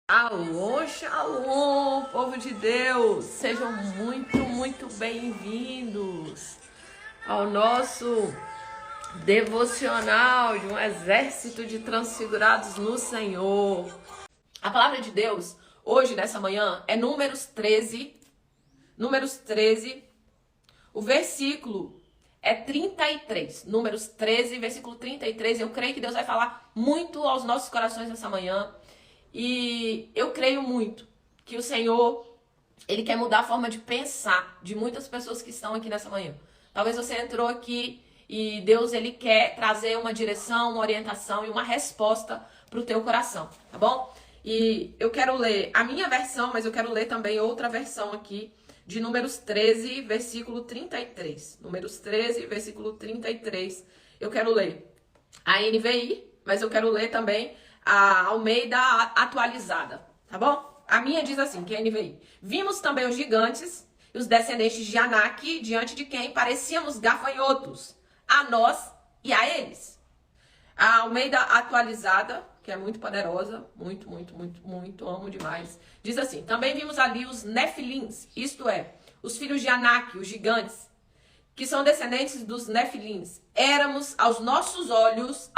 Alô, shalom, povo de Deus, sejam muito bem-vindos ao nosso devocional de um exército de transfigurados no Senhor. A palavra de Deus, hoje, nessa manhã, é Números 13, o versículo é 33, Números 13, versículo 33, eu creio que Deus vai falar muito aos nossos corações nessa manhã. E eu creio muito que o Senhor, Ele quer mudar a forma de pensar de muitas pessoas que estão aqui nessa manhã. Talvez você entrou aqui e Deus, Ele quer trazer uma direção, uma orientação e uma resposta para o teu coração, tá bom? E eu quero ler a minha versão, mas eu quero ler também outra versão aqui de Números 13, versículo 33. Números 13, versículo 33. Eu quero ler a NVI, mas eu quero ler também a Almeida atualizada, tá bom? A minha diz assim, que é a NVI. Vimos também os gigantes e os descendentes de Anak, diante de quem parecíamos gafanhotos, a nós e a eles. A Almeida atualizada, que é muito poderosa, muito, amo demais, diz assim, também vimos ali os Nefilins, isto é, os filhos de Anak, os gigantes, que são descendentes dos Nefilins. Éramos aos nossos olhos,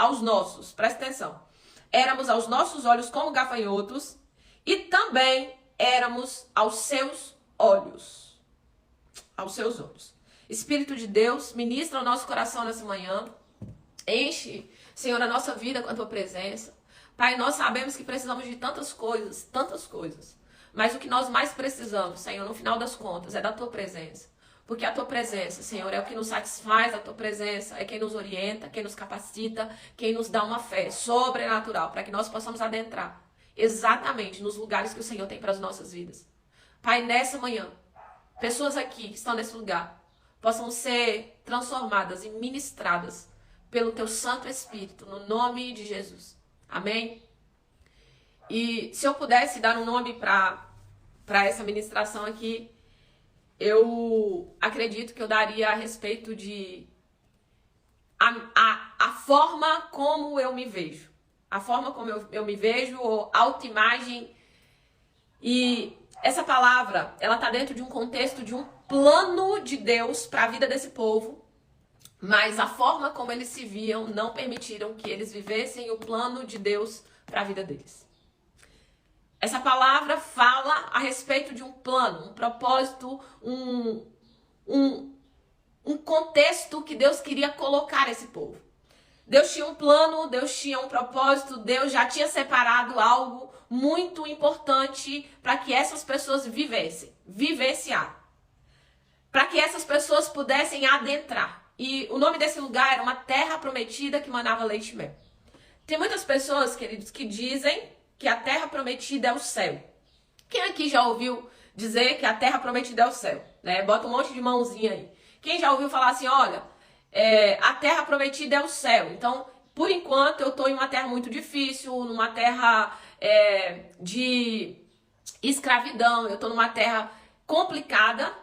presta atenção, éramos aos nossos olhos como gafanhotos e também éramos aos seus olhos. Aos seus olhos. Espírito de Deus, ministra o nosso coração nessa manhã. Enche, Senhor, a nossa vida com a Tua presença. Pai, nós sabemos que precisamos de tantas coisas. Mas o que nós mais precisamos, Senhor, no final das contas, é da Tua presença. Porque a Tua presença, Senhor, é o que nos satisfaz, a Tua presença é quem nos orienta, quem nos capacita, quem nos dá uma fé sobrenatural, para que nós possamos adentrar exatamente nos lugares que o Senhor tem para as nossas vidas. Pai, nessa manhã, pessoas aqui que estão nesse lugar, possam ser transformadas e ministradas pelo Teu Santo Espírito, no nome de Jesus. Amém? E se eu pudesse dar um nome para essa ministração aqui, eu acredito que eu daria a respeito de a forma como eu me vejo. A forma como eu me vejo, ou autoimagem. E essa palavra, ela está dentro de um contexto de um plano de Deus para a vida desse povo. Mas a forma como eles se viam não permitiram que eles vivessem o plano de Deus para a vida deles. Essa palavra fala a respeito de um plano, um propósito, um contexto que Deus queria colocar esse povo. Deus tinha um plano, Deus tinha um propósito, Deus já tinha separado algo muito importante para que essas pessoas vivenciar. Para que essas pessoas pudessem adentrar. E o nome desse lugar era uma terra prometida que manava leite e mel. Tem muitas pessoas, queridos, que dizem que a terra prometida é o céu. Quem aqui já ouviu dizer que a terra prometida é o céu? Né? Bota um monte de mãozinha aí. Quem já ouviu falar assim, olha, a terra prometida é o céu. Então, por enquanto, eu estou em uma terra muito difícil, numa terra de escravidão, eu estou numa terra complicada.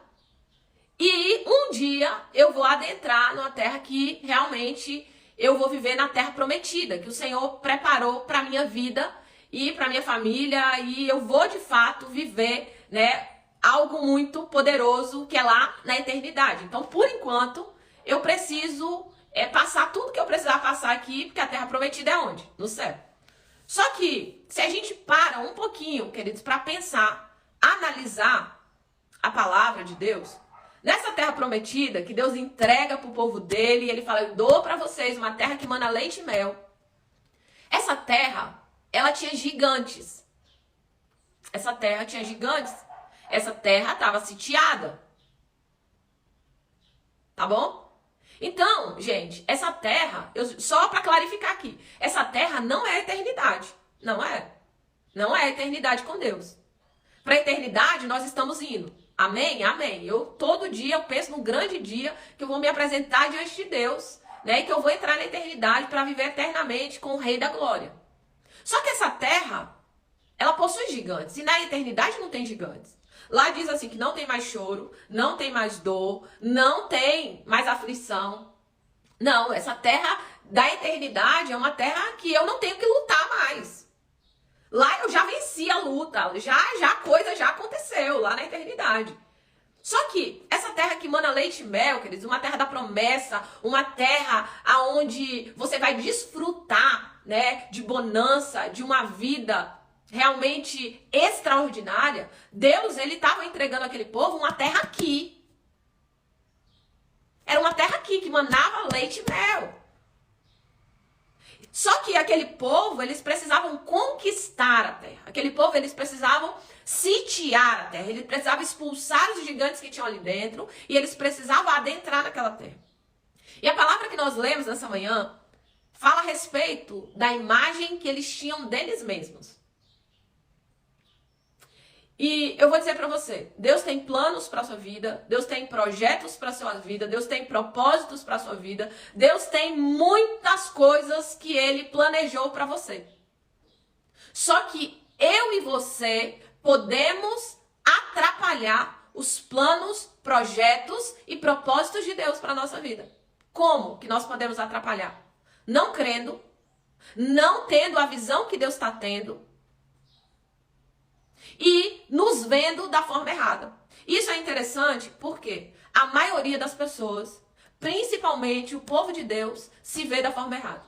E um dia eu vou adentrar numa terra que realmente eu vou viver na terra prometida, que o Senhor preparou para a minha vida e para minha família, e eu vou de fato viver, né, algo muito poderoso que é lá na eternidade. Então, por enquanto, eu preciso passar tudo que eu precisar passar aqui, porque a terra prometida é onde? No céu. Só que, se a gente para um pouquinho, queridos, para pensar, analisar a palavra de Deus, nessa terra prometida, que Deus entrega para o povo dele, e ele fala, eu dou para vocês uma terra que mana leite e mel. Essa terra, ela tinha gigantes. Essa terra tinha gigantes. Essa terra estava sitiada. Tá bom? Então, gente, essa terra, só para clarificar aqui, essa terra não é a eternidade. Não é. Não é a eternidade com Deus. Para a eternidade, nós estamos indo. Amém? Amém. Todo dia eu penso num grande dia que eu vou me apresentar diante de Deus, né? E que eu vou entrar na eternidade para viver eternamente com o Rei da Glória. Só que essa terra, ela possui gigantes. E na eternidade não tem gigantes. Lá diz assim que não tem mais choro, não tem mais dor, não tem mais aflição. Não, essa terra da eternidade é uma terra que eu não tenho que lutar mais. Lá eu já venci a luta, já a coisa já aconteceu lá na eternidade. Só que essa terra que mana leite e mel, queridos, uma terra da promessa, uma terra aonde você vai desfrutar, né, de bonança, de uma vida realmente extraordinária. Deus, ele estava entregando àquele povo uma terra aqui. Era uma terra aqui que manava leite e mel. Só que aquele povo, eles precisavam conquistar a terra. Aquele povo, eles precisavam sitiar a terra. Eles precisavam expulsar os gigantes que tinham ali dentro. E eles precisavam adentrar naquela terra. E a palavra que nós lemos nessa manhã fala a respeito da imagem que eles tinham deles mesmos. E eu vou dizer para você, Deus tem planos para sua vida, Deus tem projetos para sua vida, Deus tem propósitos para sua vida, Deus tem muitas coisas que Ele planejou para você. Só que eu e você podemos atrapalhar os planos, projetos e propósitos de Deus para nossa vida. Como que nós podemos atrapalhar? Não crendo, não tendo a visão que Deus está tendo, e nos vendo da forma errada. Isso é interessante porque a maioria das pessoas, principalmente o povo de Deus, se vê da forma errada.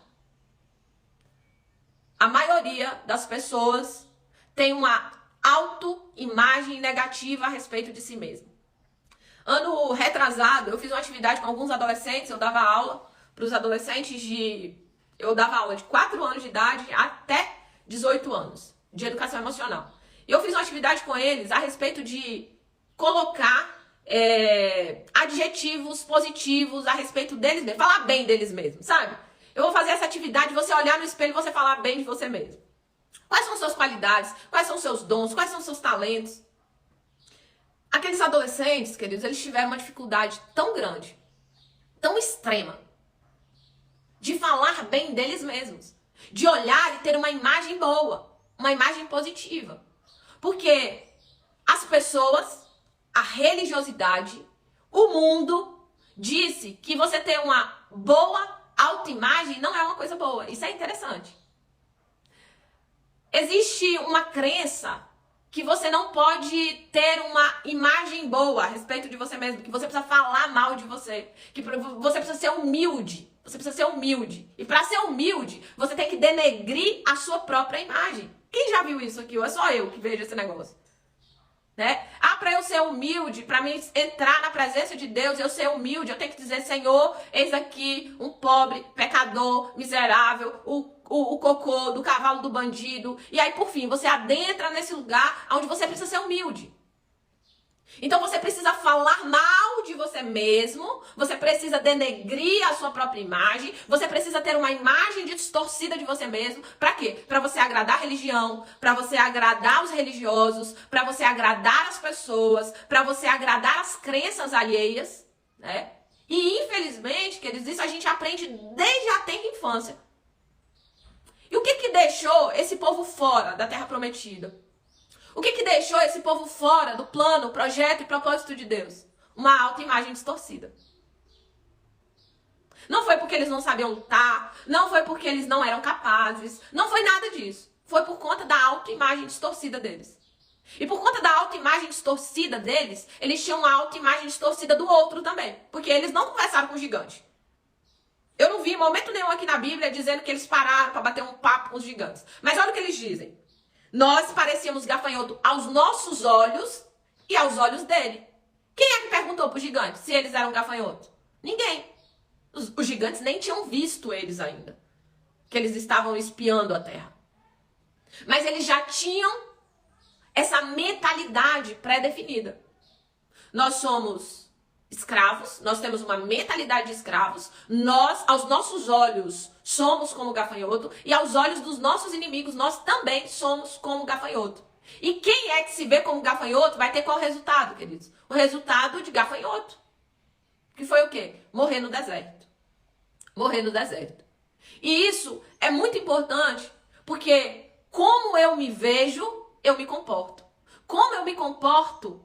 A maioria das pessoas tem uma autoimagem negativa a respeito de si mesmo. Ano retrasado, eu fiz uma atividade com alguns adolescentes, eu dava aula para os adolescentes eu dava aula de 4 anos de idade até 18 anos, de educação emocional. Eu fiz uma atividade com eles a respeito de colocar adjetivos positivos a respeito deles mesmos, falar bem deles mesmos, sabe? Eu vou fazer essa atividade, você olhar no espelho e você falar bem de você mesmo. Quais são suas qualidades? Quais são seus dons? Quais são seus talentos? Aqueles adolescentes, queridos, eles tiveram uma dificuldade tão grande, tão extrema, de falar bem deles mesmos, de olhar e ter uma imagem boa, uma imagem positiva. Porque as pessoas, a religiosidade, o mundo disse que você ter uma boa autoimagem não é uma coisa boa. Isso é interessante. Existe uma crença que você não pode ter uma imagem boa a respeito de você mesmo, que você precisa falar mal de você, que você precisa ser humilde. Você precisa ser humilde. E para ser humilde, você tem que denegrir a sua própria imagem. Quem já viu isso aqui? Ou é só eu que vejo esse negócio? Né? Para eu ser humilde, para mim entrar na presença de Deus, eu ser humilde, eu tenho que dizer, Senhor, eis aqui um pobre, pecador, miserável, o cocô do cavalo do bandido. E aí, por fim, você adentra nesse lugar onde você precisa ser humilde. Então você precisa falar mal de você mesmo, você precisa denegrir a sua própria imagem, você precisa ter uma imagem distorcida de você mesmo. Para quê? Para você agradar a religião, para você agradar os religiosos, para você agradar as pessoas, para você agradar as crenças alheias, né? E infelizmente, queridos, isso a gente aprende desde a tenra infância. E o que deixou esse povo fora da Terra Prometida? O que deixou esse povo fora do plano, projeto e propósito de Deus? Uma autoimagem distorcida. Não foi porque eles não sabiam lutar, não foi porque eles não eram capazes, não foi nada disso. Foi por conta da autoimagem distorcida deles. E por conta da autoimagem distorcida deles, eles tinham uma autoimagem distorcida do outro também. Porque eles não conversaram com o gigante. Eu não vi em momento nenhum aqui na Bíblia dizendo que eles pararam para bater um papo com os gigantes. Mas olha o que eles dizem. Nós parecíamos gafanhoto aos nossos olhos e aos olhos dele. Quem é que perguntou pro gigante se eles eram gafanhotos? Ninguém. Os gigantes nem tinham visto eles ainda. Que eles estavam espiando a terra. Mas eles já tinham essa mentalidade pré-definida. Nós somos escravos, nós temos uma mentalidade de escravos, nós, aos nossos olhos, somos como gafanhoto, e aos olhos dos nossos inimigos, nós também somos como gafanhoto. E quem é que se vê como gafanhoto vai ter qual resultado, queridos? O resultado de gafanhoto. Que foi o quê? Morrer no deserto. Morrer no deserto. E isso é muito importante, porque como eu me vejo, eu me comporto. Como eu me comporto,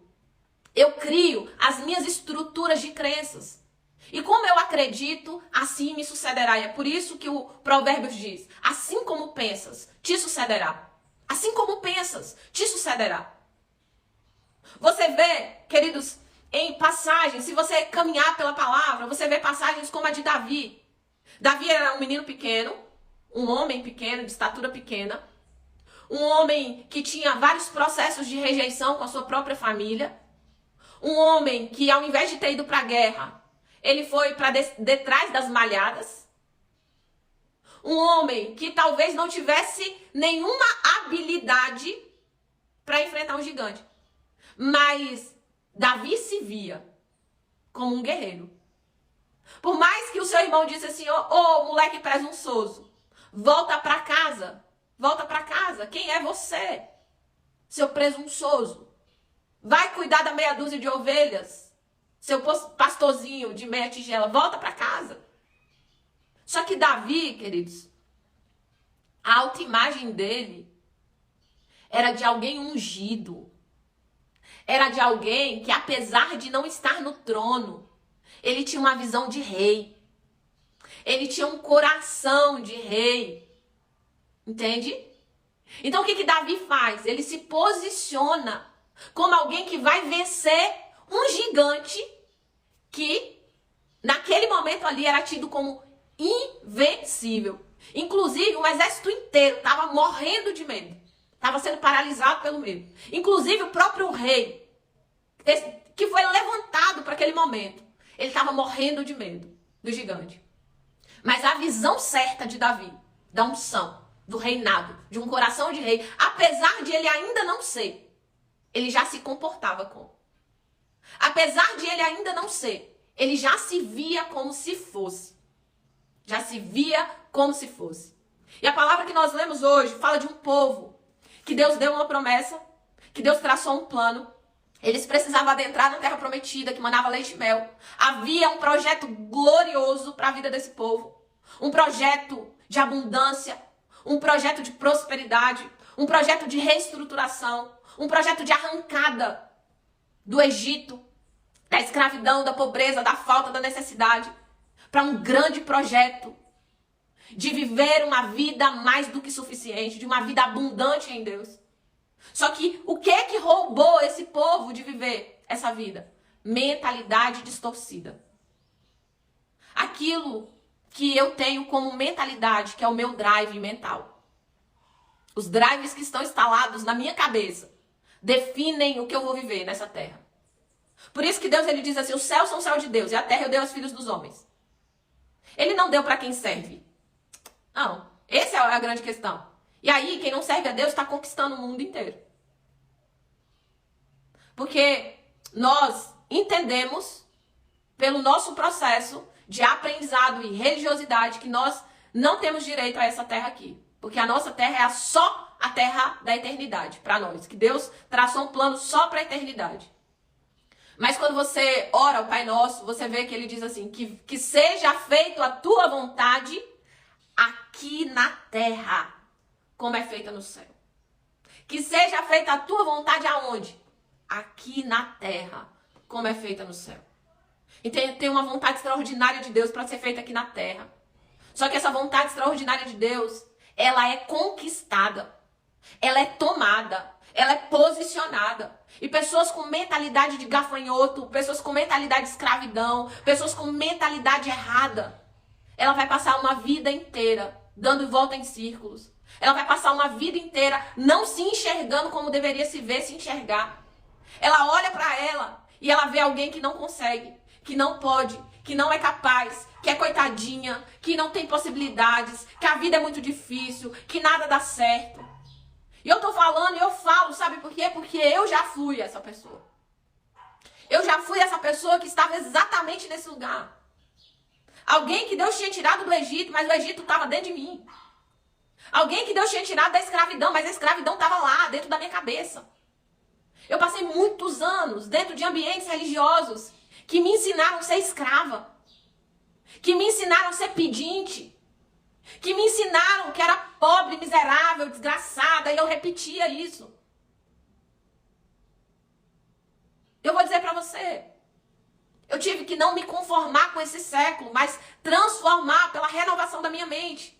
eu crio as minhas estruturas de crenças. E como eu acredito, assim me sucederá. E é por isso que o Provérbios diz, assim como pensas, te sucederá. Assim como pensas, te sucederá. Você vê, queridos, em passagens, se você caminhar pela palavra, você vê passagens como a de Davi. Davi era um menino pequeno, um homem pequeno, de estatura pequena, um homem que tinha vários processos de rejeição com a sua própria família, um homem que, ao invés de ter ido para a guerra, ele foi para detrás das malhadas, um homem que talvez não tivesse nenhuma habilidade para enfrentar um gigante. Mas Davi se via como um guerreiro. Por mais que o seu irmão disse assim, ô moleque presunçoso, volta para casa, volta para casa, quem é você, seu presunçoso? Vai cuidar da meia dúzia de ovelhas, seu pastorzinho de meia tigela, volta para casa. Só que Davi, queridos, a autoimagem dele era de alguém ungido. Era de alguém que, apesar de não estar no trono, ele tinha uma visão de rei. Ele tinha um coração de rei. Entende? Então o que Davi faz? Ele se posiciona como alguém que vai vencer um gigante que, naquele momento ali, era tido como invencível. Inclusive, um exército inteiro estava morrendo de medo. Estava sendo paralisado pelo medo. Inclusive, o próprio rei, que foi levantado para aquele momento, ele estava morrendo de medo do gigante. Mas a visão certa de Davi, da unção, do reinado, de um coração de rei, apesar de ele ainda não ser, ele já se comportava como. Apesar de ele ainda não ser, ele já se via como se fosse. Já se via como se fosse. E a palavra que nós lemos hoje fala de um povo que Deus deu uma promessa, que Deus traçou um plano. Eles precisavam adentrar na terra prometida, que manava leite e mel. Havia um projeto glorioso para a vida desse povo. Um projeto de abundância, um projeto de prosperidade, um projeto de reestruturação, um projeto de arrancada do Egito, da escravidão, da pobreza, da falta, da necessidade, para um grande projeto de viver uma vida mais do que suficiente, de uma vida abundante em Deus. Só que o que é que roubou esse povo de viver essa vida? Mentalidade distorcida. Aquilo que eu tenho como mentalidade, que é o meu drive mental. Os drives que estão instalados na minha cabeça definem o que eu vou viver nessa terra. Por isso que Deus ele diz assim, os céus são o céu de Deus e a terra eu dei aos filhos dos homens. Ele não deu para quem serve. Não, essa é a grande questão. E aí, quem não serve a Deus está conquistando o mundo inteiro. Porque nós entendemos, pelo nosso processo de aprendizado e religiosidade, que nós não temos direito a essa terra aqui. Porque a nossa terra é só a terra da eternidade para nós. Que Deus traçou um plano só para a eternidade. Mas quando você ora ao Pai Nosso, você vê que ele diz assim, que seja feito a tua vontade aqui na terra, como é feita no céu. Que seja feita a tua vontade aonde? Aqui na terra, como é feita no céu. E tem uma vontade extraordinária de Deus para ser feita aqui na terra. Só que essa vontade extraordinária de Deus, ela é conquistada, ela é tomada, ela é posicionada. E pessoas com mentalidade de gafanhoto, pessoas com mentalidade de escravidão, pessoas com mentalidade errada, ela vai passar uma vida inteira dando volta em círculos. Ela vai passar uma vida inteira não se enxergando como deveria se ver, se enxergar. Ela olha para ela e ela vê alguém que não consegue, que não pode, que não é capaz, que é coitadinha, que não tem possibilidades, que a vida é muito difícil, que nada dá certo. E eu tô falando e eu falo, sabe por quê? Porque eu já fui essa pessoa. Eu já fui essa pessoa que estava exatamente nesse lugar. Alguém que Deus tinha tirado do Egito, mas o Egito estava dentro de mim. Alguém que Deus tinha tirado da escravidão, mas a escravidão estava lá, dentro da minha cabeça. Eu passei muitos anos dentro de ambientes religiosos que me ensinaram a ser escrava. Que me ensinaram a ser pedinte. Que me ensinaram que era pobre, miserável, desgraçada, e eu repetia isso. Eu vou dizer para você, eu tive que não me conformar com esse século, mas transformar pela renovação da minha mente.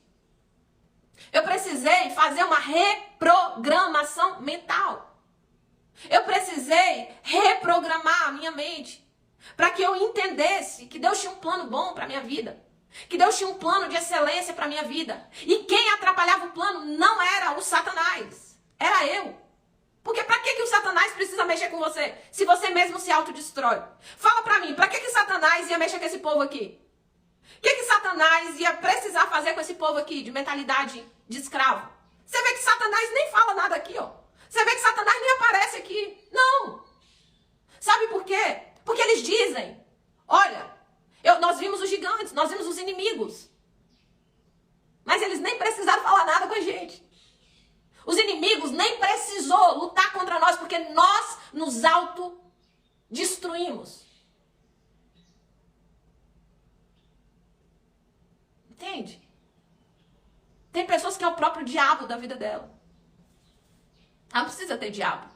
Eu precisei fazer uma reprogramação mental. Eu precisei reprogramar a minha mente para que eu entendesse que Deus tinha um plano bom para minha vida. Que Deus tinha um plano de excelência para minha vida. E quem atrapalhava o plano não era o Satanás, era eu. Porque para que o Satanás precisa mexer com você, se você mesmo se autodestrói? Fala para mim, para que Satanás ia mexer com esse povo aqui? O que Satanás ia precisar fazer com esse povo aqui, de mentalidade de escravo? Você vê que Satanás nem fala nada aqui, ó. Você vê que Satanás nem aparece aqui. Não. Sabe por quê? Porque eles dizem, olha, nós vimos os gigantes, nós vimos os inimigos. Mas eles nem precisaram falar nada com a gente. Os inimigos nem precisou lutar contra nós, porque nós nos autodestruímos. Entende? Tem pessoas que é o próprio diabo da vida dela. Ela não precisa ter diabo.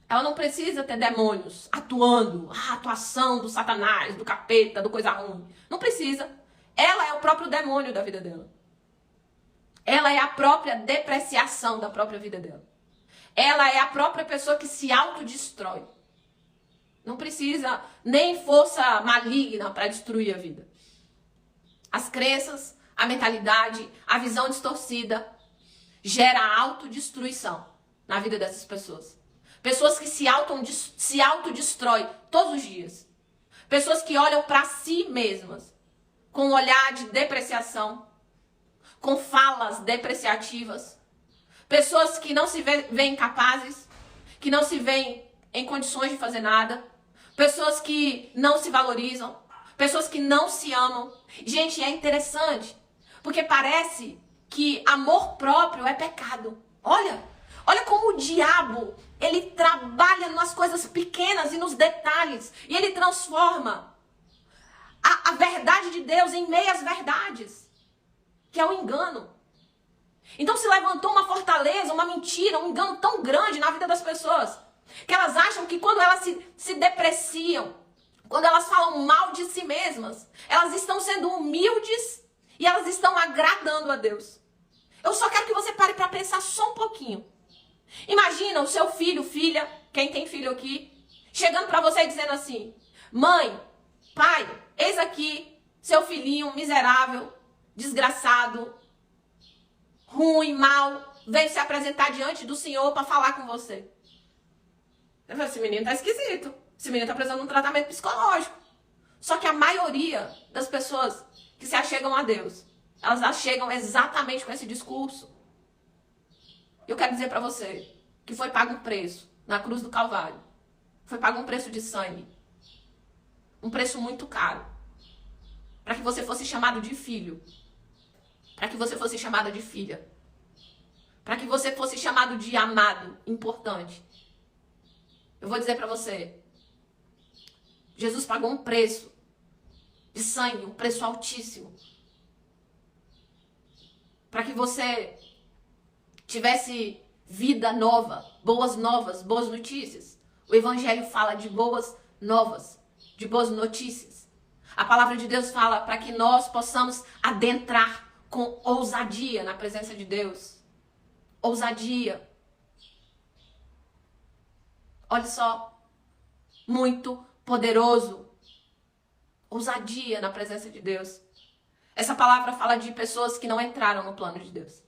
Ela não precisa ter demônios atuando. A atuação do Satanás, do capeta, do coisa ruim. Não precisa. Ela é o próprio demônio da vida dela. Ela é a própria depreciação da própria vida dela. Ela é a própria pessoa que se autodestrói. Não precisa nem força maligna para destruir a vida. As crenças, a mentalidade, a visão distorcida gera autodestruição na vida dessas pessoas. Pessoas que se autodestroem todos os dias. Pessoas que olham para si mesmas com um olhar de depreciação, com falas depreciativas. Pessoas que não se veem capazes, que não se veem em condições de fazer nada. Pessoas que não se valorizam. Pessoas que não se amam. Gente, é interessante, porque parece que amor próprio é pecado. Olha como o diabo, ele trabalha nas coisas pequenas e nos detalhes. E ele transforma a verdade de Deus em meias verdades, que é o engano. Então se levantou uma fortaleza, uma mentira, um engano tão grande na vida das pessoas, que elas acham que quando elas se depreciam, quando elas falam mal de si mesmas, elas estão sendo humildes e elas estão agradando a Deus. Eu só quero que você pare para pensar só um pouquinho. Imagina o seu filho, filha, quem tem filho aqui, chegando para você e dizendo assim: mãe, pai, eis aqui seu filhinho miserável, desgraçado, ruim, mau, veio se apresentar diante do Senhor para falar com você. Eu falo, esse menino tá esquisito. Esse menino tá precisando de um tratamento psicológico. Só que a maioria das pessoas que se achegam a Deus, elas achegam exatamente com esse discurso. Eu quero dizer para você que foi pago um preço na cruz do Calvário. Foi pago um preço de sangue. Um preço muito caro. Para que você fosse chamado de filho. Para que você fosse chamada de filha. Para que você fosse chamado de amado, importante. Eu vou dizer para você, Jesus pagou um preço de sangue, um preço altíssimo. Para que você tivesse vida nova, boas novas, boas notícias. O Evangelho fala de boas novas, de boas notícias. A palavra de Deus fala para que nós possamos adentrar com ousadia na presença de Deus. Ousadia. Olha só, muito poderoso. Ousadia na presença de Deus. Essa palavra fala de pessoas que não entraram no plano de Deus.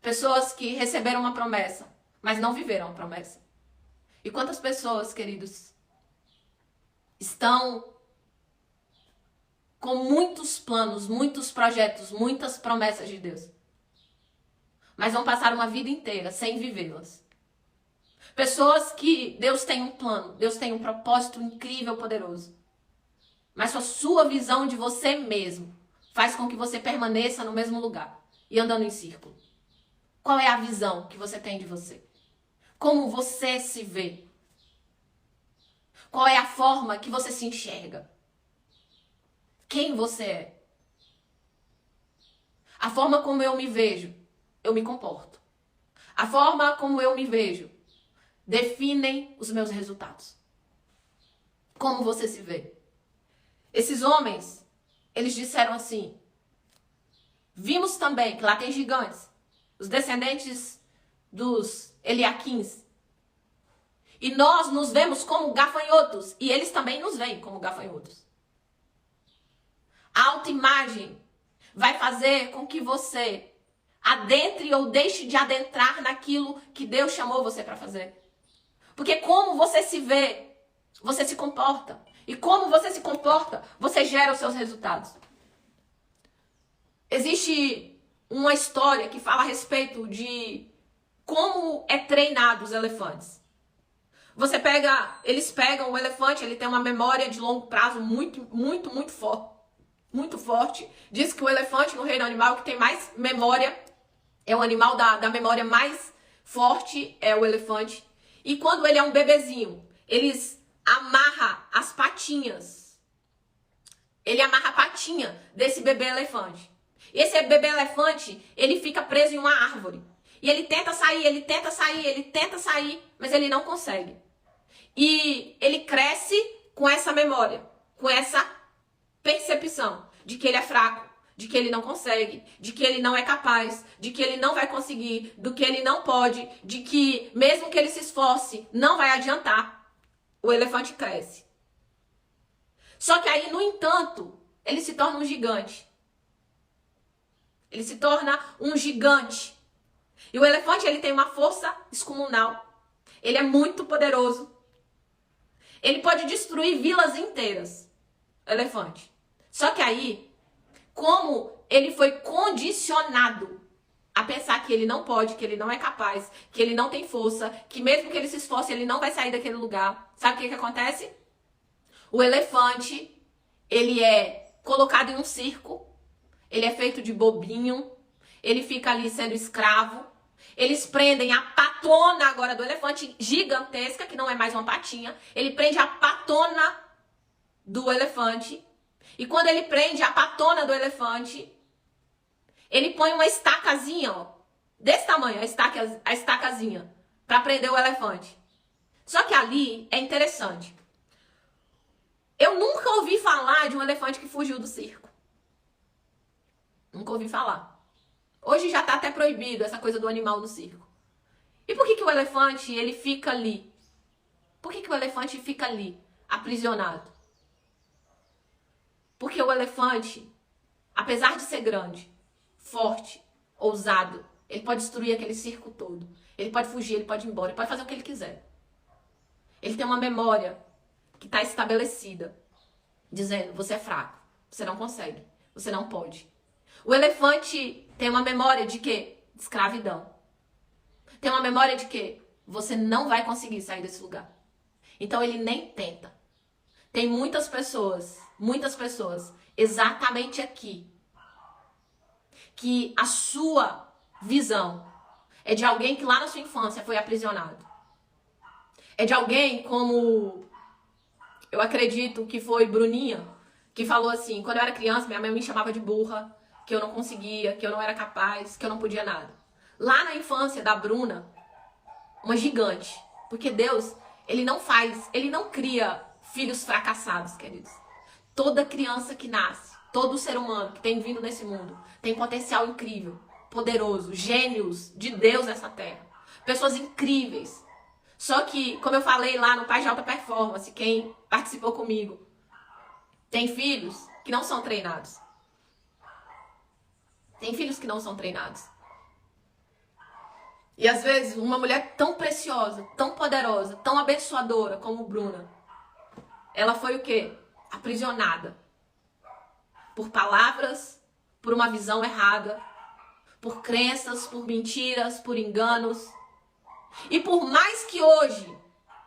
Pessoas que receberam uma promessa, mas não viveram a promessa. E quantas pessoas, queridos, estão com muitos planos, muitos projetos, muitas promessas de Deus, mas vão passar uma vida inteira sem vivê-las. Pessoas que Deus tem um plano, Deus tem um propósito incrível, poderoso, mas a sua visão de você mesmo faz com que você permaneça no mesmo lugar e andando em círculo. Qual é a visão que você tem de você? Como você se vê? Qual é a forma que você se enxerga? Quem você é? A forma como eu me vejo, eu me comporto. A forma como eu me vejo definem os meus resultados. Como você se vê? Esses homens, eles disseram assim: Vimos também que lá tem gigantes, os descendentes dos Eliaquins. E nós nos vemos como gafanhotos, e eles também nos veem como gafanhotos. A autoimagem vai fazer com que você adentre ou deixe de adentrar naquilo que Deus chamou você para fazer. Porque como você se vê, você se comporta. E como você se comporta, você gera os seus resultados. Existe uma história que fala a respeito de como é treinado os elefantes. Eles pegam o elefante, ele tem uma memória de longo prazo muito forte. Diz que o elefante no reino animal que tem mais memória, é o animal da memória mais forte, é o elefante. E quando ele é um bebezinho, eles amarram as patinhas. Ele amarra a patinha desse bebê elefante. E esse bebê elefante, ele fica preso em uma árvore. E ele tenta sair, mas ele não consegue. E ele cresce com essa memória, com essa percepção de que ele é fraco, de que ele não consegue, de que ele não é capaz, de que ele não vai conseguir, do que ele não pode, de que mesmo que ele se esforce, não vai adiantar. O elefante cresce. Só que aí, no entanto, ele se torna um gigante. Ele se torna um gigante. E o elefante, ele tem uma força descomunal. Ele é muito poderoso. Ele pode destruir vilas inteiras. Elefante. Só que aí, como ele foi condicionado a pensar que ele não pode, que ele não é capaz, que ele não tem força, que mesmo que ele se esforce, ele não vai sair daquele lugar. Sabe o que acontece? O elefante, ele é colocado em um circo, ele é feito de bobinho, ele fica ali sendo escravo. Eles prendem a patona agora do elefante, gigantesca, que não é mais uma patinha. Ele prende a patona do elefante. E quando ele prende a patona do elefante, ele põe uma estacazinha, ó, desse tamanho, a estacazinha, para prender o elefante. Só que ali é interessante. Eu nunca ouvi falar de um elefante que fugiu do circo. Nunca ouvi falar. Hoje já tá até proibido essa coisa do animal no circo. E por que o elefante, ele fica ali? Por que o elefante fica ali, aprisionado? Porque o elefante, apesar de ser grande, forte, ousado, ele pode destruir aquele circo todo. Ele pode fugir, ele pode ir embora, ele pode fazer o que ele quiser. Ele tem uma memória que está estabelecida, dizendo, você é fraco, você não consegue, você não pode. O elefante tem uma memória de quê? De escravidão. Tem uma memória de quê? Você não vai conseguir sair desse lugar. Então ele nem tenta. Tem muitas pessoas, exatamente aqui, que a sua visão é de alguém que lá na sua infância foi aprisionado. É de alguém como, eu acredito que foi Bruninha, que falou assim, quando eu era criança, minha mãe me chamava de burra, que eu não conseguia, que eu não era capaz, que eu não podia nada. Lá na infância da Bruna, uma gigante. Porque Deus, ele não cria filhos fracassados, queridos. Toda criança que nasce, todo ser humano que tem vindo nesse mundo, tem potencial incrível, poderoso, gênios de Deus nessa terra. Pessoas incríveis. Só que, como eu falei lá no Paz de Alta Performance, quem participou comigo, tem filhos que não são treinados. Tem filhos que não são treinados. E às vezes uma mulher tão preciosa, tão poderosa, tão abençoadora como Bruna, ela foi o quê? Aprisionada. Por palavras, por uma visão errada, por crenças, por mentiras, por enganos. E por mais que hoje,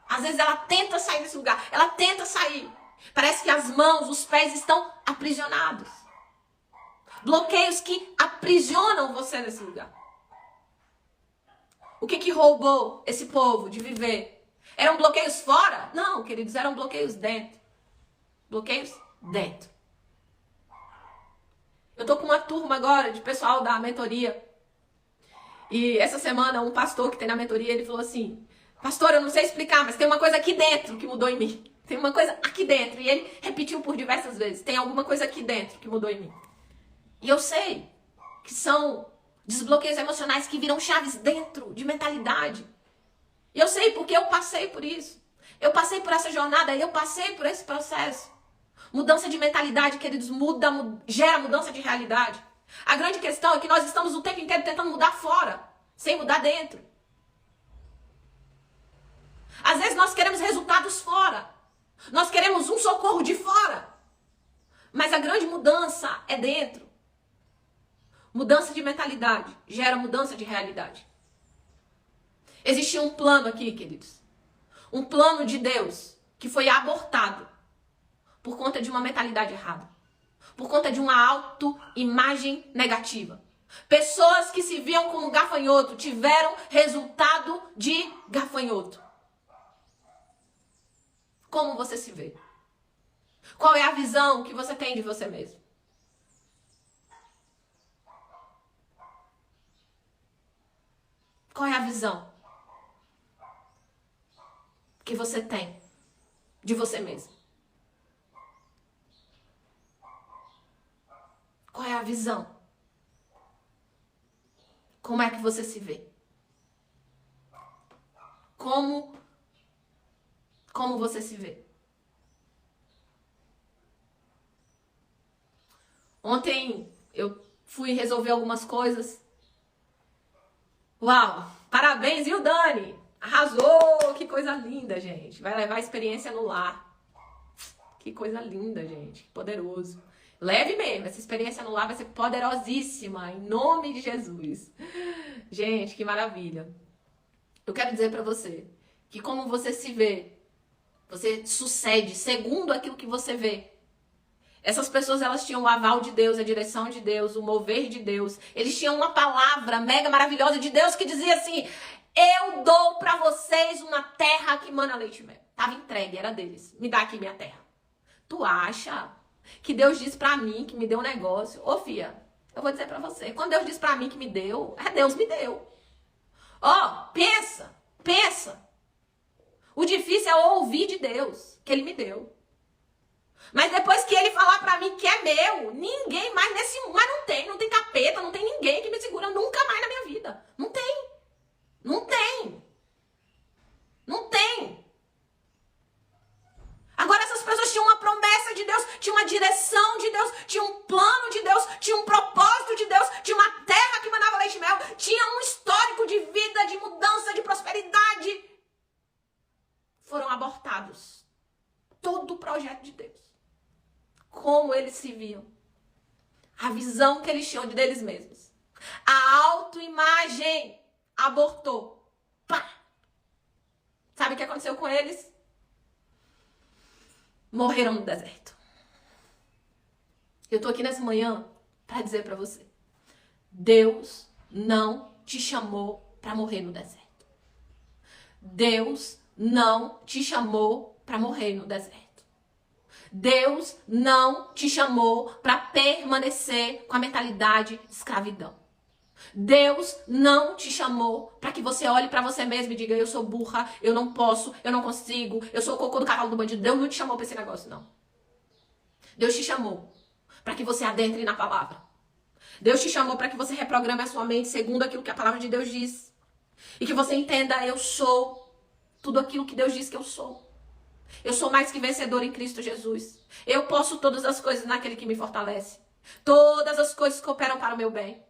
às vezes ela tenta sair desse lugar, ela tenta sair. Parece que as mãos, os pés estão aprisionados. Bloqueios que aprisionam você nesse lugar. O que roubou esse povo de viver? Eram bloqueios fora? Não, queridos, eram bloqueios dentro. Bloqueios dentro. Eu tô com uma turma agora de pessoal da mentoria. E essa semana um pastor que tem na mentoria, ele falou assim, pastor, eu não sei explicar, mas tem uma coisa aqui dentro que mudou em mim. Tem uma coisa aqui dentro. E ele repetiu por diversas vezes. Tem alguma coisa aqui dentro que mudou em mim. E eu sei que são desbloqueios emocionais que viram chaves dentro de mentalidade. E eu sei porque eu passei por isso. Eu passei por essa jornada, eu passei por esse processo. Mudança de mentalidade, queridos, gera mudança de realidade. A grande questão é que nós estamos o tempo inteiro tentando mudar fora, sem mudar dentro. Às vezes nós queremos resultados fora. Nós queremos um socorro de fora. Mas a grande mudança é dentro. Mudança de mentalidade gera mudança de realidade. Existia um plano aqui, queridos. Um plano de Deus que foi abortado por conta de uma mentalidade errada. Por conta de uma autoimagem negativa. Pessoas que se viam como gafanhoto tiveram resultado de gafanhoto. Como você se vê? Qual é a visão que você tem de você mesmo? Qual é a visão que você tem de você mesmo? Qual é a visão? Como é que você se vê? Como você se vê? Ontem eu fui resolver algumas coisas. Uau! Parabéns, viu, Dani? Arrasou! Que coisa linda, gente. Vai levar a experiência no lar. Que coisa linda, gente. Que poderoso. Leve mesmo. Essa experiência no lar vai ser poderosíssima. Em nome de Jesus. Gente, que maravilha. Eu quero dizer pra você que como você se vê, você sucede segundo aquilo que você vê. Essas pessoas, elas tinham o aval de Deus, a direção de Deus, o mover de Deus. Eles tinham uma palavra mega maravilhosa de Deus que dizia assim: eu dou pra vocês uma terra que mana leite e mel. Tava entregue, era deles. Me dá aqui minha terra. Tu acha que Deus disse pra mim que me deu um negócio? Ô, filha, eu vou dizer pra você. Quando Deus disse pra mim que me deu, Deus me deu. Ó, pensa. O difícil é ouvir de Deus que Ele me deu. Mas depois que Ele falar pra mim que é meu, ninguém mais nesse mundo, mas não tem capeta, não tem ninguém que me segura nunca mais na minha vida. Não tem. Agora essas pessoas tinham uma promessa de Deus, tinham uma direção de Deus, tinham um plano de Deus, tinham um propósito de Deus, tinha uma terra que manava leite e mel, tinha um histórico de vida, de mudança, de prosperidade. Foram abortados. Todo o projeto de Deus. Como eles se viam. A visão que eles tinham deles mesmos. A autoimagem abortou. Pá! Sabe o que aconteceu com eles? Morreram no deserto. Eu tô aqui nessa manhã para dizer para você. Deus não te chamou para morrer no deserto. Deus não te chamou para morrer no deserto. Deus não te chamou para permanecer com a mentalidade de escravidão. Deus não te chamou para que você olhe para você mesmo e diga: eu sou burra, eu não posso, eu não consigo, eu sou o cocô do cavalo do bandido. Deus não te chamou para esse negócio, não. Deus te chamou para que você adentre na palavra. Deus te chamou para que você reprograme a sua mente segundo aquilo que a palavra de Deus diz. E que você entenda: eu sou tudo aquilo que Deus diz que eu sou. Eu sou mais que vencedor em Cristo Jesus. Eu posso todas as coisas naquele que me fortalece. Todas as coisas cooperam para o meu bem.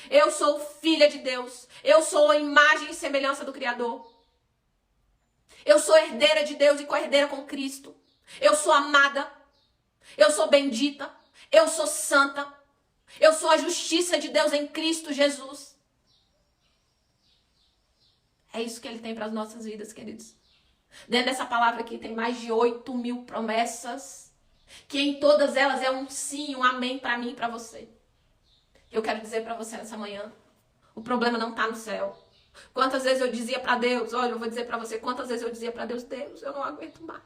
Eu sou filha de Deus. Eu sou a imagem e semelhança do Criador. Eu sou herdeira de Deus e co-herdeira com Cristo. Eu sou amada. Eu sou bendita. Eu sou santa. Eu sou a justiça de Deus em Cristo Jesus. É isso que Ele tem para as nossas vidas, queridos. Dentro dessa palavra aqui tem mais de 8.000 promessas, que em todas elas é um sim, um amém para mim e para você. Eu quero dizer para você nessa manhã, o problema não está no céu. Quantas vezes eu dizia para Deus, olha, eu vou dizer para você, quantas vezes eu dizia para Deus: Deus, eu não aguento mais.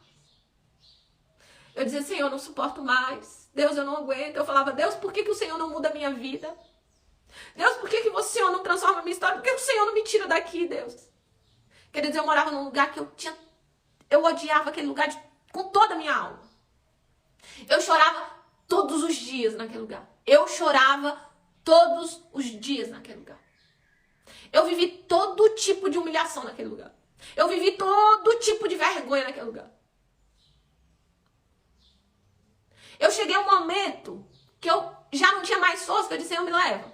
Eu dizia: Senhor, eu não suporto mais. Deus, eu não aguento. Eu falava: Deus, por que o Senhor não muda a minha vida? Deus, por que o Senhor não transforma a minha história? Por que o Senhor não me tira daqui, Deus? Quer dizer, eu morava num lugar que eu odiava aquele lugar com toda a minha alma. Eu chorava todos os dias naquele lugar. Eu chorava todos os dias naquele lugar. Eu vivi todo tipo de humilhação naquele lugar. Eu vivi todo tipo de vergonha naquele lugar. Eu cheguei a um momento que eu já não tinha mais força, que eu disse, Senhor, me leva.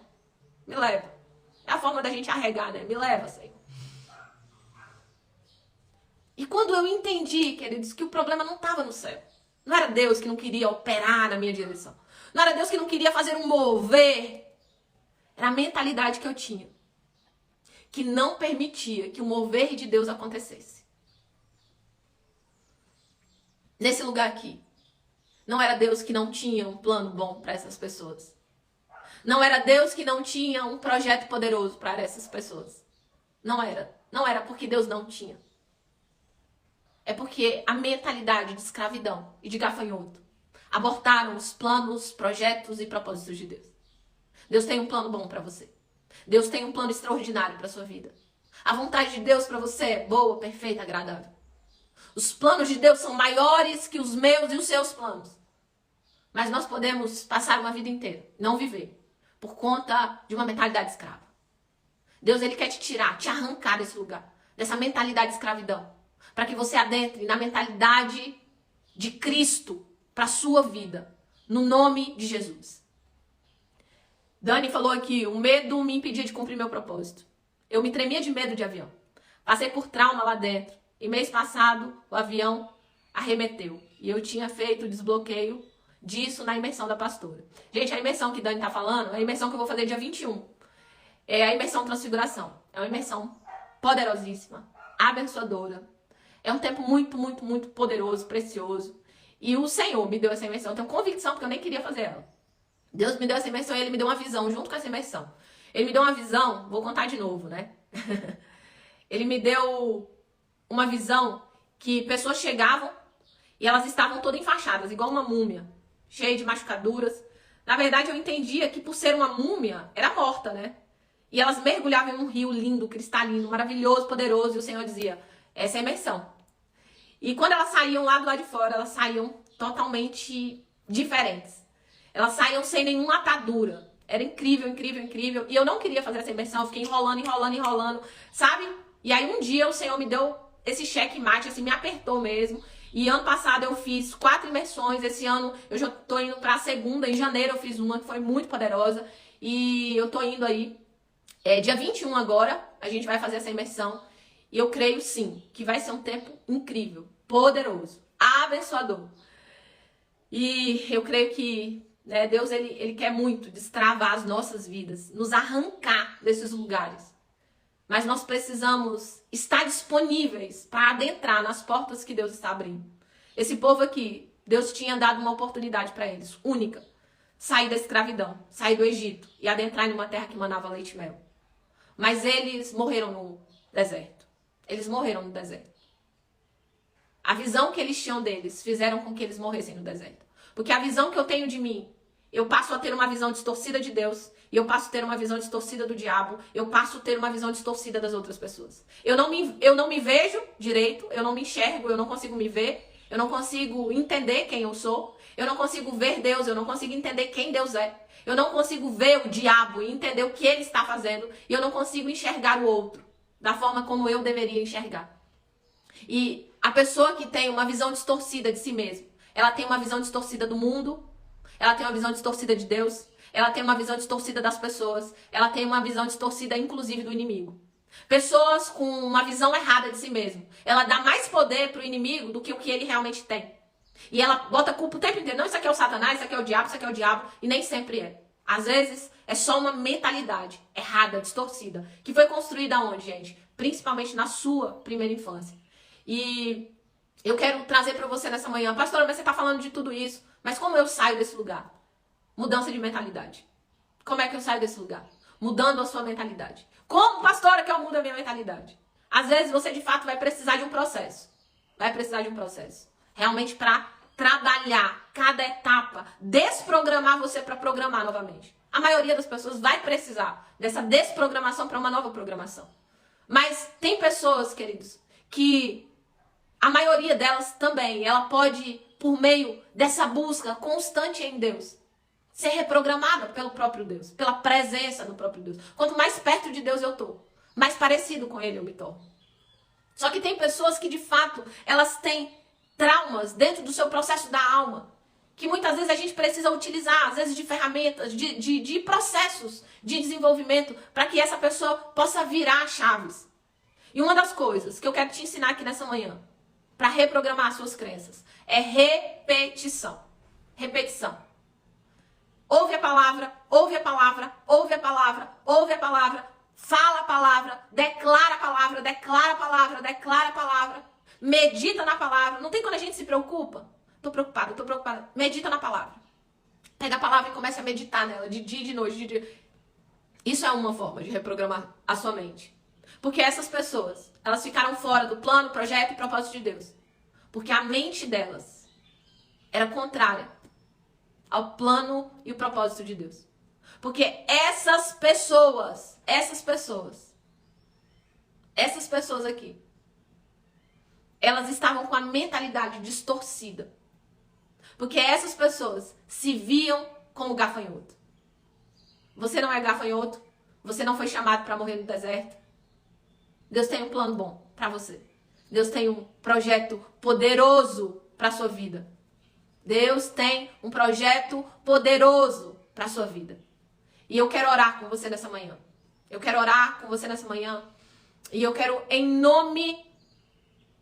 Me leva. É a forma da gente arregar, né? Me leva, Senhor. E quando eu entendi, queridos, que o problema não estava no céu. Não era Deus que não queria operar na minha direção. Não era Deus que não queria fazer um mover. Era a mentalidade que eu tinha, que não permitia que o mover de Deus acontecesse. Nesse lugar aqui, não era Deus que não tinha um plano bom para essas pessoas. Não era Deus que não tinha um projeto poderoso para essas pessoas. Não era. Não era porque Deus não tinha. É porque a mentalidade de escravidão e de gafanhoto abortaram os planos, projetos e propósitos de Deus. Deus tem um plano bom para você. Deus tem um plano extraordinário para sua vida. A vontade de Deus para você é boa, perfeita, agradável. Os planos de Deus são maiores que os meus e os seus planos. Mas nós podemos passar uma vida inteira, não viver, por conta de uma mentalidade escrava. Deus, ele quer te tirar, te arrancar desse lugar, dessa mentalidade de escravidão, para que você adentre na mentalidade de Cristo para a sua vida, no nome de Jesus. Dani falou aqui, o medo me impedia de cumprir meu propósito. Eu me tremia de medo de avião. Passei por trauma lá dentro. E mês passado, o avião arremeteu. E eu tinha feito o desbloqueio disso na imersão da pastora. Gente, a imersão que Dani tá falando é a imersão que eu vou fazer dia 21. É a imersão Transfiguração. É uma imersão poderosíssima, abençoadora. É um tempo muito, muito, muito poderoso, precioso. E o Senhor me deu essa imersão. Eu tenho convicção, porque eu nem queria fazer ela. Deus me deu essa imersão e Ele me deu uma visão junto com essa imersão. Ele me deu uma visão, vou contar de novo, né? Ele me deu uma visão que pessoas chegavam e elas estavam todas enfaixadas, igual uma múmia, cheia de machucaduras. Na verdade, eu entendia que por ser uma múmia, era morta, né? E elas mergulhavam em um rio lindo, cristalino, maravilhoso, poderoso. E o Senhor dizia, essa é a imersão. E quando elas saíam lá do lado de fora, elas saíam totalmente diferentes. Elas saíam sem nenhuma atadura. Era incrível, incrível, incrível. E eu não queria fazer essa imersão. Eu fiquei enrolando, enrolando, enrolando. Sabe? E aí um dia o Senhor me deu esse checkmate, assim, me apertou mesmo. E ano passado eu fiz 4 imersões. Esse ano eu já tô indo pra segunda. Em janeiro eu fiz uma que foi muito poderosa. E eu tô indo aí. Dia 21 agora, a gente vai fazer essa imersão. E eu creio sim, que vai ser um tempo incrível, poderoso, abençoador. E eu creio que Deus ele quer muito destravar as nossas vidas, nos arrancar desses lugares. Mas nós precisamos estar disponíveis para adentrar nas portas que Deus está abrindo. Esse povo aqui, Deus tinha dado uma oportunidade para eles, única. Sair da escravidão, sair do Egito e adentrar em uma terra que manava leite e mel. Mas eles morreram no deserto. Eles morreram no deserto. A visão que eles tinham deles fizeram com que eles morressem no deserto. Porque a visão que eu tenho de mim, eu passo a ter uma visão distorcida de Deus, e eu passo a ter uma visão distorcida do diabo, eu passo a ter uma visão distorcida das outras pessoas. Eu não me vejo direito, eu não me enxergo, eu não consigo me ver, eu não consigo entender quem eu sou, eu não consigo ver Deus, eu não consigo entender quem Deus é, eu não consigo ver o diabo e entender o que ele está fazendo, e eu não consigo enxergar o outro da forma como eu deveria enxergar. E a pessoa que tem uma visão distorcida de si mesma, ela tem uma visão distorcida do mundo, ela tem uma visão distorcida de Deus, ela tem uma visão distorcida das pessoas, ela tem uma visão distorcida inclusive do inimigo. Pessoas com uma visão errada de si mesmo, ela dá mais poder pro inimigo do que o que ele realmente tem. E ela bota a culpa o tempo inteiro. Não, isso aqui é o Satanás, isso aqui é o diabo, isso aqui é o diabo. E nem sempre é. Às vezes é só uma mentalidade errada, distorcida, que foi construída onde, gente? Principalmente na sua primeira infância. E eu quero trazer para você nessa manhã, pastora, mas você tá falando de tudo isso, mas como eu saio desse lugar? Mudança de mentalidade. Como é que eu saio desse lugar? Mudando a sua mentalidade. Como, pastora, que eu mudo a minha mentalidade? Às vezes você de fato vai precisar de um processo. Vai precisar de um processo. Realmente para trabalhar cada etapa, desprogramar você para programar novamente. A maioria das pessoas vai precisar dessa desprogramação para uma nova programação. Mas tem pessoas, queridos, que a maioria delas também, ela pode, por meio dessa busca constante em Deus, ser reprogramada pelo próprio Deus, pela presença do próprio Deus. Quanto mais perto de Deus eu tô, mais parecido com Ele eu me torno. Só que tem pessoas que, de fato, elas têm traumas dentro do seu processo da alma, que muitas vezes a gente precisa utilizar, às vezes, de ferramentas, de processos de desenvolvimento, para que essa pessoa possa virar chaves. E uma das coisas que eu quero te ensinar aqui nessa manhã, para reprogramar as suas crenças, é repetição. Repetição. Ouve a palavra, ouve a palavra, ouve a palavra, ouve a palavra, fala a palavra, declara a palavra, declara a palavra, declara a palavra, medita na palavra. Não tem quando a gente se preocupa? Tô preocupada. Medita na palavra. Pega a palavra e comece a meditar nela, de dia e de noite, de dia. Isso é uma forma de reprogramar a sua mente. Porque essas pessoas, elas ficaram fora do plano, projeto e propósito de Deus. Porque a mente delas era contrária ao plano e o propósito de Deus. Porque essas pessoas aqui, elas estavam com a mentalidade distorcida. Porque essas pessoas se viam como gafanhoto. Você não é gafanhoto, você não foi chamado para morrer no deserto. Deus tem um plano bom para você. Deus tem um projeto poderoso para a sua vida. Deus tem um projeto poderoso para a sua vida. E eu quero orar com você nessa manhã. Eu quero orar com você nessa manhã. E eu quero, em nome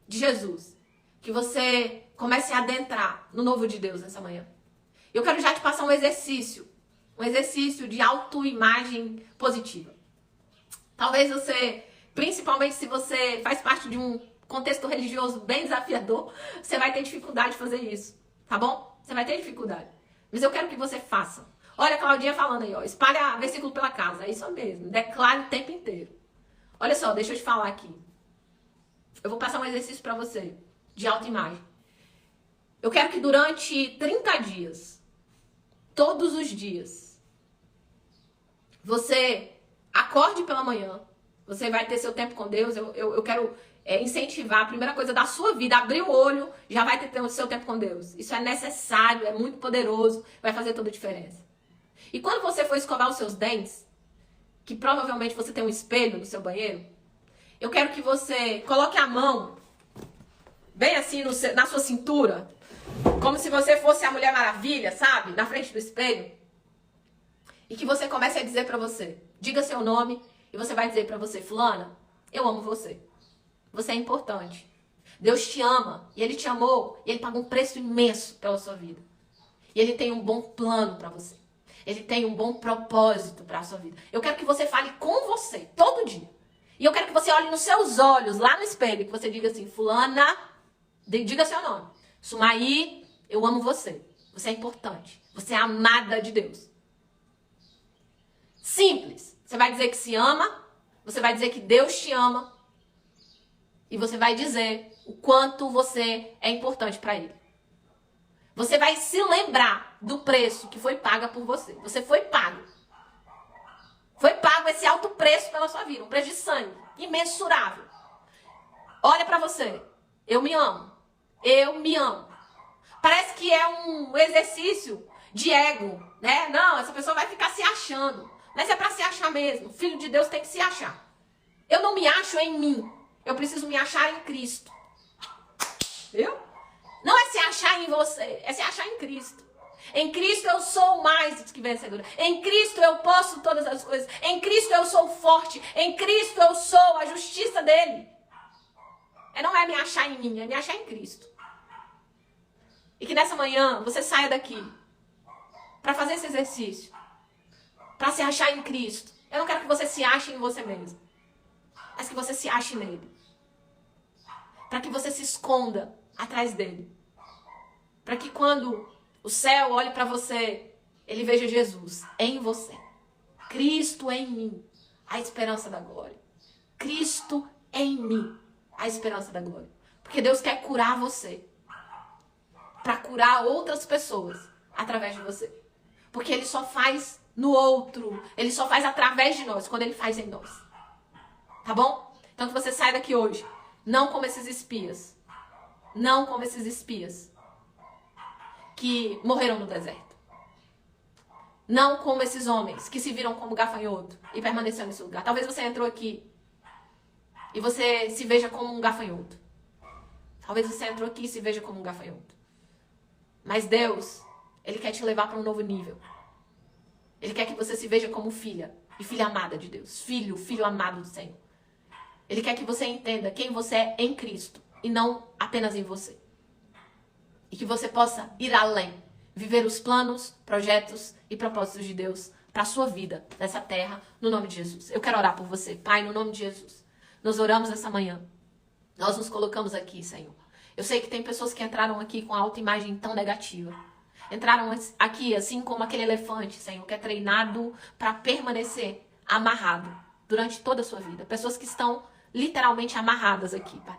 de Jesus, que você comece a adentrar no novo de Deus nessa manhã. Eu quero já te passar um exercício de autoimagem positiva. Talvez você, principalmente se você faz parte de um contexto religioso bem desafiador, você vai ter dificuldade de fazer isso, tá bom? Você vai ter dificuldade. Mas eu quero que você faça. Olha a Claudinha falando aí, ó, espalha versículo pela casa, é isso mesmo, declare o tempo inteiro. Olha só, deixa eu te falar aqui. Eu vou passar um exercício pra você, de autoimagem. Eu quero que durante 30 dias, todos os dias, você acorde pela manhã, você vai ter seu tempo com Deus, eu quero incentivar a primeira coisa da sua vida, abrir o olho, já vai ter o seu tempo com Deus. Isso é necessário, é muito poderoso, vai fazer toda a diferença. E quando você for escovar os seus dentes, que provavelmente você tem um espelho no seu banheiro, eu quero que você coloque a mão bem assim na sua cintura, como se você fosse a Mulher Maravilha, sabe? Na frente do espelho. E que você comece a dizer pra você, diga seu nome, e você vai dizer pra você, fulana, eu amo você. Você é importante. Deus te ama, e Ele te amou, e Ele pagou um preço imenso pela sua vida. E Ele tem um bom plano pra você. Ele tem um bom propósito pra sua vida. Eu quero que você fale com você, todo dia. E eu quero que você olhe nos seus olhos, lá no espelho, que você diga assim, fulana, diga seu nome. Sumaí, eu amo você. Você é importante. Você é amada de Deus. Simples. Você vai dizer que se ama, você vai dizer que Deus te ama, e você vai dizer o quanto você é importante para Ele. Você vai se lembrar do preço que foi pago por você. Você foi pago. Foi pago esse alto preço pela sua vida. Um preço de sangue. Imensurável. Olha pra você. Eu me amo. Eu me amo. Parece que é um exercício de ego, né? Não, essa pessoa vai ficar se achando. Mas é pra se achar mesmo. O Filho de Deus tem que se achar. Eu não me acho em mim. Eu preciso me achar em Cristo. Viu? Não é se achar em você, é se achar em Cristo. Em Cristo eu sou mais do que vencedora. Em Cristo eu posso todas as coisas. Em Cristo eu sou forte. Em Cristo eu sou a justiça dele. Não é me achar em mim, é me achar em Cristo. E que nessa manhã você saia daqui para fazer esse exercício. Para se achar em Cristo. Eu não quero que você se ache em você mesmo. Mas que você se ache nele. Para que você se esconda atrás dele. Para que quando o céu olhe para você, ele veja Jesus em você. Cristo em mim, a esperança da glória. Cristo em mim, a esperança da glória. Porque Deus quer curar você. Para curar outras pessoas através de você. Porque Ele só faz no outro. Ele só faz através de nós, quando Ele faz em nós. Tá bom? Então que você saia daqui hoje. Não como esses espias. Não como esses espias que morreram no deserto. Não como esses homens que se viram como gafanhoto e permaneceram nesse lugar. Talvez você entrou aqui e você se veja como um gafanhoto. Talvez você entrou aqui e se veja como um gafanhoto. Mas Deus, Ele quer te levar para um novo nível. Ele quer que você se veja como filha e filha amada de Deus. Filho amado do Senhor. Ele quer que você entenda quem você é em Cristo e não apenas em você. E que você possa ir além, viver os planos, projetos e propósitos de Deus para a sua vida nessa terra, no nome de Jesus. Eu quero orar por você, Pai, no nome de Jesus. Nós oramos essa manhã. Nós nos colocamos aqui, Senhor. Eu sei que tem pessoas que entraram aqui com a autoimagem tão negativa. Entraram aqui assim como aquele elefante, Senhor, que é treinado para permanecer amarrado durante toda a sua vida. Pessoas que estão literalmente amarradas aqui, Pai.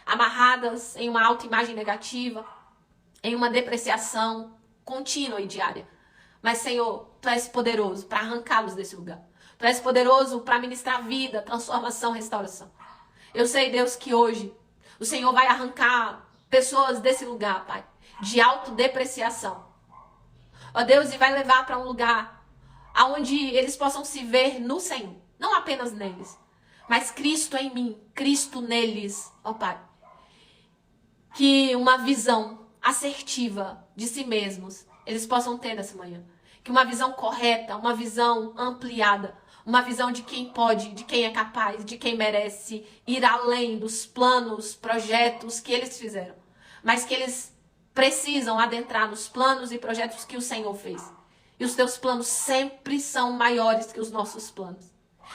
Amarradas em uma autoimagem negativa, em uma depreciação contínua e diária. Mas, Senhor, Tu és poderoso para arrancá-los desse lugar. Tu és poderoso para ministrar vida, transformação, restauração. Eu sei, Deus, que hoje o Senhor vai arrancar pessoas desse lugar, Pai, de autodepreciação. Ó Deus, e vai levar para um lugar onde eles possam se ver no Senhor. Não apenas neles, mas Cristo em mim, Cristo neles, ó Pai. Que uma visão assertiva de si mesmos eles possam ter nessa manhã. Que uma visão correta, uma visão ampliada, uma visão de quem pode, de quem é capaz, de quem merece ir além dos planos, projetos que eles fizeram. Mas que eles precisam adentrar nos planos e projetos que o Senhor fez. E os teus planos sempre são maiores que os nossos planos.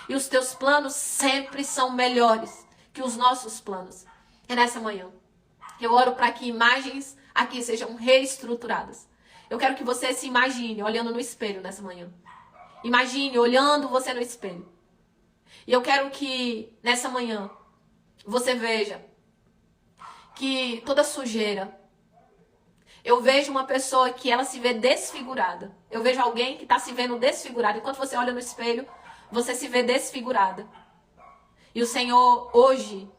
E os teus planos sempre são melhores que os nossos planos. É nessa manhã. Eu oro para que imagens aqui sejam reestruturadas. Eu quero que você se imagine olhando no espelho nessa manhã. Imagine olhando você no espelho. E eu quero que nessa manhã você veja que toda sujeira. Eu vejo uma pessoa que ela se vê desfigurada. Eu vejo alguém que está se vendo desfigurado. Enquanto você olha no espelho, você se vê desfigurada. E o Senhor hoje,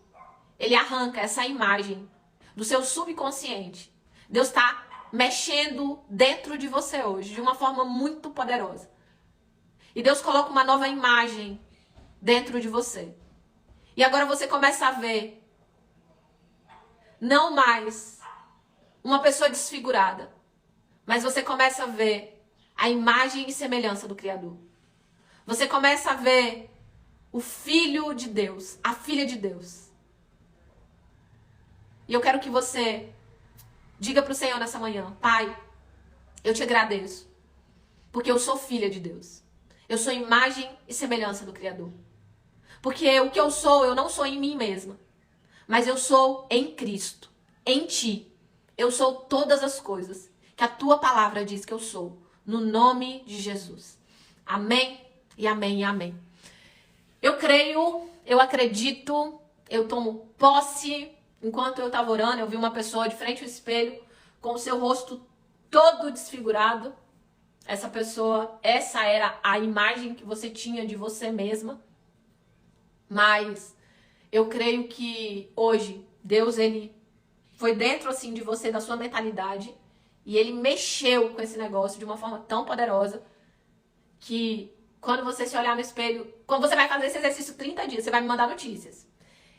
Ele arranca essa imagem do seu subconsciente. Deus está mexendo dentro de você hoje, de uma forma muito poderosa. E Deus coloca uma nova imagem dentro de você. E agora você começa a ver, não mais uma pessoa desfigurada, mas você começa a ver a imagem e semelhança do Criador. Você começa a ver o Filho de Deus, a Filha de Deus. E eu quero que você diga para o Senhor nessa manhã: Pai, eu te agradeço, porque eu sou filha de Deus. Eu sou imagem e semelhança do Criador. Porque o que eu sou, eu não sou em mim mesma, mas eu sou em Cristo, em Ti. Eu sou todas as coisas que a Tua palavra diz que eu sou, no nome de Jesus. Amém e amém e amém. Eu creio, eu acredito, eu tomo posse. Enquanto eu estava orando, eu vi uma pessoa de frente ao espelho, com o seu rosto todo desfigurado. Essa pessoa, essa era a imagem que você tinha de você mesma. Mas eu creio que hoje, Deus, Ele foi dentro assim de você, da sua mentalidade, e Ele mexeu com esse negócio de uma forma tão poderosa que quando você se olhar no espelho, quando você vai fazer esse exercício 30 dias, você vai me mandar notícias.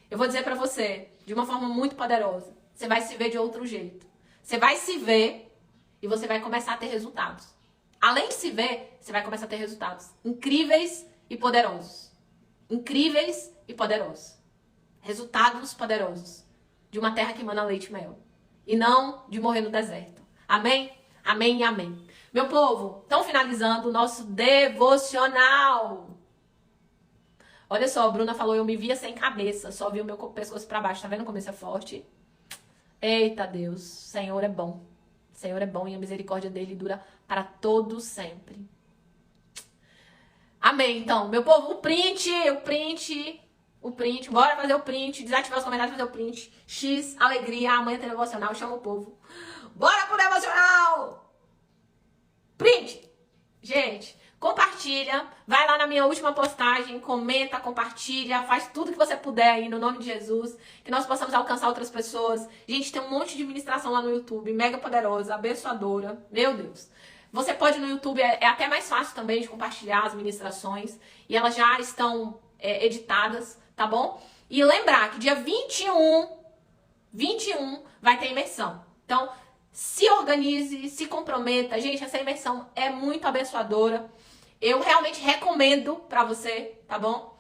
Eu vou dizer pra você, de uma forma muito poderosa, você vai se ver de outro jeito. Você vai se ver e você vai começar a ter resultados. Além de se ver, você vai começar a ter resultados incríveis e poderosos. Incríveis e poderosos. Resultados poderosos. De uma terra que emana leite e mel. E não de morrer no deserto. Amém? Amém e amém. Meu povo, estão finalizando o nosso devocional. Olha só, a Bruna falou, eu me via sem cabeça, só vi o meu pescoço pra baixo. Tá vendo como isso é forte? Eita Deus, o Senhor é bom. O Senhor é bom e a misericórdia dele dura para todos sempre. Amém, então. Meu povo, o print, bora fazer o print, desativar os comentários, fazer o print. X, alegria, amanhã tem devocional, chama o povo. Bora pro devocional! Print! Gente, compartilha, vai lá na minha última postagem, comenta, compartilha, faz tudo que você puder aí no nome de Jesus, que nós possamos alcançar outras pessoas. Gente, tem um monte de ministração lá no YouTube, mega poderosa, abençoadora, meu Deus. Você pode no YouTube, é até mais fácil também de compartilhar as ministrações. E elas já estão editadas, tá bom? E lembrar que dia 21 vai ter imersão. Então, se organize, se comprometa. Gente, essa imersão é muito abençoadora. Eu realmente recomendo pra você, tá bom?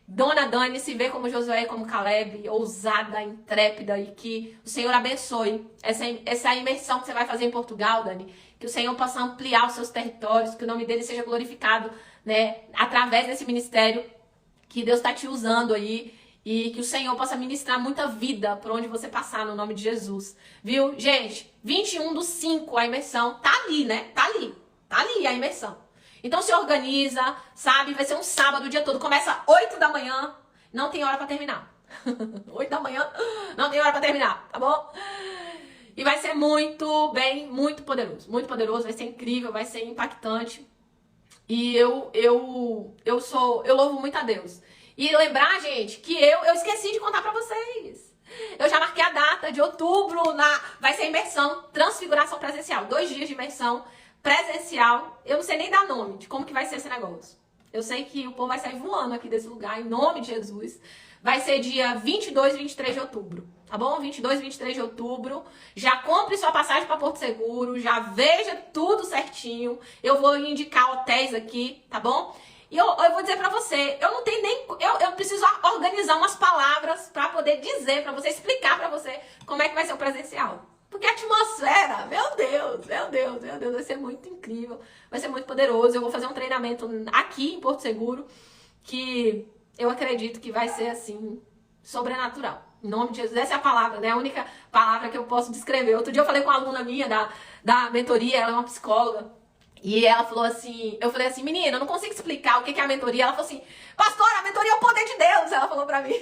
Dona Dani se vê como Josué, como Caleb, ousada, intrépida, e que o Senhor abençoe essa imersão que você vai fazer em Portugal, Dani. Que o Senhor possa ampliar os seus territórios, que o nome dele seja glorificado, né, através desse ministério que Deus está te usando aí. E que o Senhor possa ministrar muita vida por onde você passar, no nome de Jesus. Viu? Gente, 21/5, a imersão tá ali, né? Tá ali a imersão. Então se organiza, sabe? Vai ser um sábado o dia todo. Começa 8 da manhã, não tem hora pra terminar. 8 da manhã, não tem hora pra terminar, tá bom? E vai ser muito poderoso. Muito poderoso, vai ser incrível, vai ser impactante. E eu louvo muito a Deus. E lembrar, gente, que eu esqueci de contar pra vocês. Eu já marquei a data de outubro, vai ser imersão, transfiguração presencial. 2 dias de imersão presencial. Eu não sei nem dar nome de como que vai ser esse negócio. Eu sei que o povo vai sair voando aqui desse lugar, em nome de Jesus. Vai ser dia 22 e 23 de outubro, tá bom? 22 e 23 de outubro. Já compre sua passagem para Porto Seguro, já veja tudo certinho. Eu vou indicar hotéis aqui, tá bom? E eu vou dizer pra você, eu não tenho nem... Eu preciso organizar umas palavras pra poder dizer, pra você explicar pra você como é que vai ser o presencial. Porque a atmosfera, meu Deus, vai ser muito incrível, vai ser muito poderoso. Eu vou fazer um treinamento aqui em Porto Seguro, que eu acredito que vai ser, assim, sobrenatural. Em nome de Jesus, essa é a palavra, né? A única palavra que eu posso descrever. Outro dia eu falei com uma aluna minha da mentoria, ela é uma psicóloga. E ela falou assim, eu falei assim, menina, eu não consigo explicar o que é a mentoria. Ela falou assim, pastora, a mentoria é o poder de Deus. Ela falou pra mim.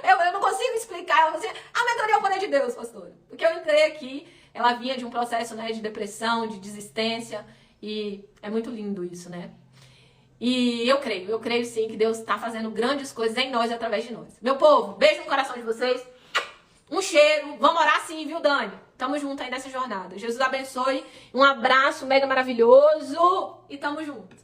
eu não consigo explicar. Ela falou assim, a mentoria é o poder de Deus, pastora. Porque eu entrei aqui, ela vinha de um processo, né, de depressão, de desistência. E é muito lindo isso, né? E eu creio sim que Deus está fazendo grandes coisas em nós e através de nós. Meu povo, beijo no coração de vocês. Um cheiro. Vamos orar sim, viu, Dani? Tamo junto aí nessa jornada. Jesus abençoe. Um abraço mega maravilhoso. E tamo junto.